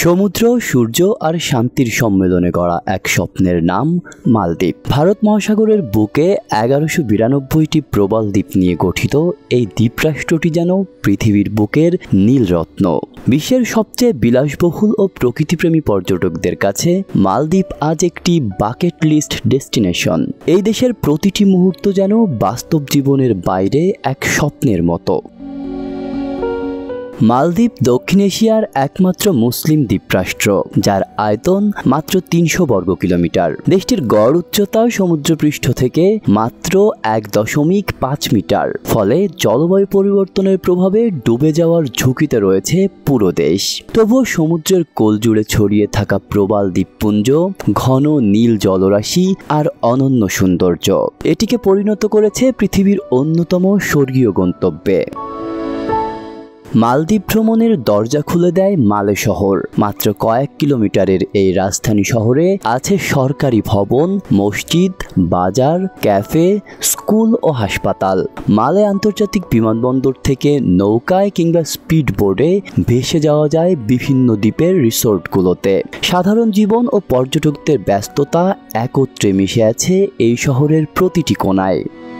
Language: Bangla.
সমুদ্র, সূর্য আর শান্তির সম্মেলনে গড়া এক স্বপ্নের নাম মালদ্বীপ। ভারত মহাসাগরের বুকে 1192টি প্রবাল দ্বীপ নিয়ে গঠিত এই দ্বীপরাষ্ট্রটি যেন পৃথিবীর বুকের নীলরত্ন। বিশ্বের সবচেয়ে বিলাসবহুল ও প্রকৃতিপ্রেমী পর্যটকদের কাছে মালদ্বীপ আজ একটি বাকেট লিস্ট ডেস্টিনেশন। এই দেশের প্রতিটি মুহূর্ত যেন বাস্তব জীবনের বাইরে এক স্বপ্নের মতো। মালদ্বীপ দক্ষিণ এশিয়ার একমাত্র মুসলিম দ্বীপরাষ্ট্র, যার আয়তন মাত্র 300 বর্গ কিলোমিটার। দেশটির গড় উচ্চতা সমুদ্রপৃষ্ঠ থেকে মাত্র 1.5 মিটার। ফলে জলবায়ু পরিবর্তনের প্রভাবে ডুবে যাওয়ার ঝুঁকিতে রয়েছে পুরো দেশ। তবুও সমুদ্রের কোল জুড়ে ছড়িয়ে থাকা প্রবাল দ্বীপপুঞ্জ, ঘন নীল জলরাশি আর অনন্য সৌন্দর্য এটিকে পরিণত করেছে পৃথিবীর অন্যতম স্বর্গীয় গন্তব্যে। মালদ্বীপ ভ্রমণের দরজা খুলে দেয় মালে শহর। মাত্র কয়েক কিলোমিটারের এই রাজধানী শহরে আছে সরকারি ভবন, মসজিদ, বাজার, ক্যাফে, স্কুল ও হাসপাতাল। মালে আন্তর্জাতিক বিমানবন্দর থেকে নৌকায় কিংবা স্পিড বোর্ডে ভেসে যাওয়া যায় বিভিন্ন দ্বীপের রিসোর্টগুলোতে। সাধারণ জীবন ও পর্যটকদের ব্যস্ততা একত্রে মিশে আছে এই শহরের প্রতিটি কোণায়।